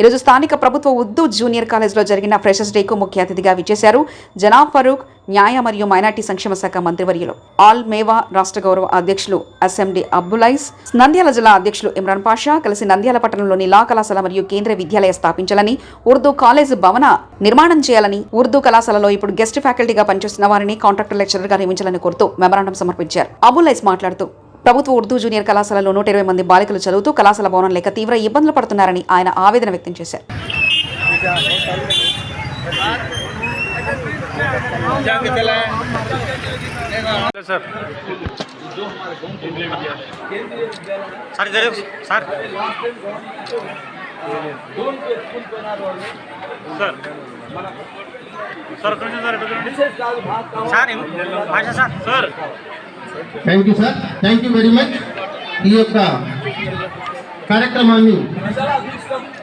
ఈరోజు స్థానిక ప్రభుత్వ ఉర్దూ జూనియర్ కాలేజ్లో జరిగిన ఫ్రెషర్స్ డేకు ముఖ్య అతిథిగా విచ్చేశారు జనాబ్ ఫరూక్, న్యాయ మరియు మైనార్టీ సంక్షేమ శాఖ మంత్రివర్యులు, ఆల్ మేవా రాష్ట్ర గౌరవ అధ్యక్షులు ఎస్ఎండి అబ్దులైస్, నంద్యాల జిల్లా అధ్యక్షులు ఇమ్రాన్ పాషా కలిసి నంద్యాల పట్టణంలోని లా కళాశాల మరియు కేంద్రీయ విద్యాలయ స్థాపించాలని, ఉర్దూ కాలేజ్ భవన నిర్మాణం చేయాలని, ఉర్దూ కళాశాలలో ఇప్పుడు గెస్ట్ ఫ్యాకల్టీగా పనిచేస్తున్న వారిని కాంట్రాక్టర్ లెక్చరర్గా నియమించాలని కోరుతూ మెమరాండం సమర్పించారు. అబులైస్ మాట్లాడుతూ ప్రభుత్వ ఉర్దూ జూనియర్ కళాశాలలో 120 మంది బాలికలు చదువుతూ కళాశాల భవనం లేక తీవ్ర ఇబ్బందులు పడుతున్నారని ఆయన ఆవేదన వ్యక్తం చేశారు. Thank you sir, thank you very much. ఈ యొక్క కార్యక్రమాన్ని